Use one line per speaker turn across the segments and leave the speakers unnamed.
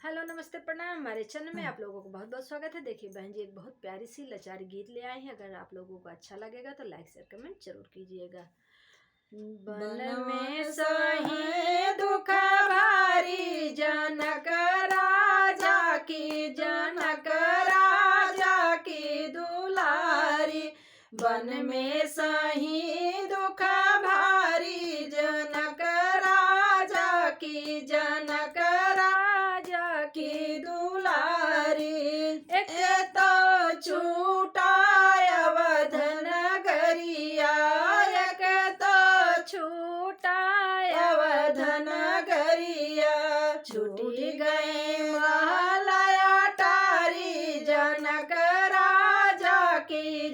Hello नमस्ते प्रणाम। हमारे चैनल में आप लोगों को बहुत बहुत स्वागत है। देखिए बहन जी एक बहुत प्यारी सी लाचारी गीत ले आए हैं। अगर आप लोगों को अच्छा लगेगा तो लाइक शेयर कमेंट जरूर कीजिएगा। बन में सही दुख भारी जनक राजा की दुलारी। बन में सही दुख भारी जनक राजा की दुलारी। एक तो छूटा अवध नगरिया, एक तो छूटा अवध नगरिया। छूटी गए महलया टारी जनक राजा की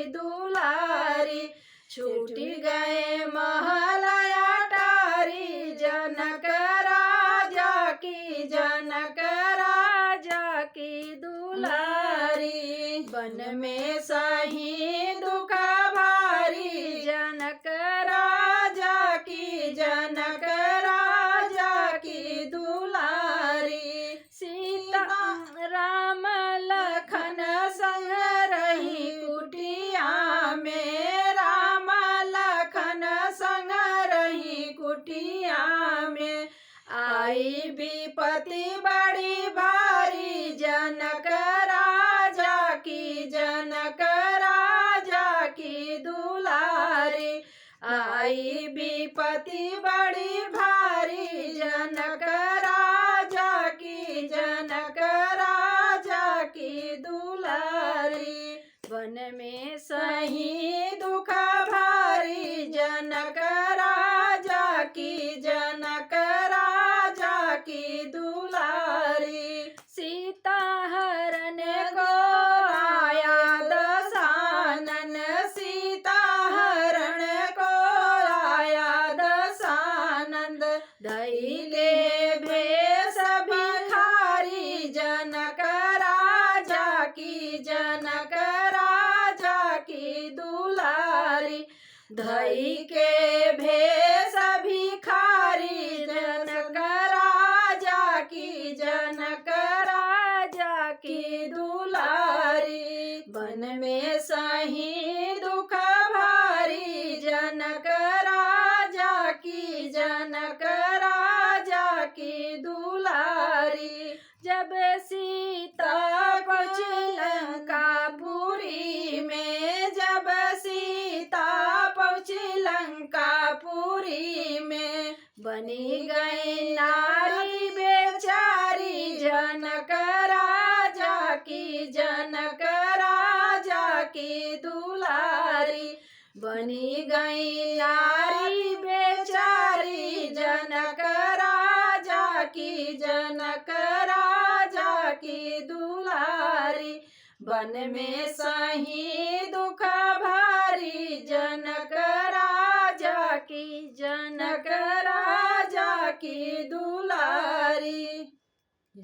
दुलारी। छूटी गए महलया टारी जनक राजा की दुलारी। बन में सही दुख भारी जनक राजा की दुलारी। सीता राम लखन संग रही कुटिया में, राम लखन संग रही कुटिया में। आई विपत्ति बड़ी भारी जनक राजा की दुलारी। आई विपत्ति बड़ी भारी जनक राजा की दुलारी। वन में सही दुख भारी जनक राजा की दुलारी। सीता हरण को आया दशानन, सीता हरण को आया दशानंद। धैले भेष भिखारी जनक राजा की दुलारी। धई के भेष भिखारी जनक राजा की दुलारी। वन में सही दुख भारी जनक राजा की दुलारी। जब सीता पहुंची लंकापुरी में, जब सीता पहुंची लंकापुरी में। बनी गई नारी बेचारी जनक राजा की दुलारी। बनी गई नारी बेचारी जनक राजा की दुलारी। बन में सही दुख भारी जनक राजा की दुलारी।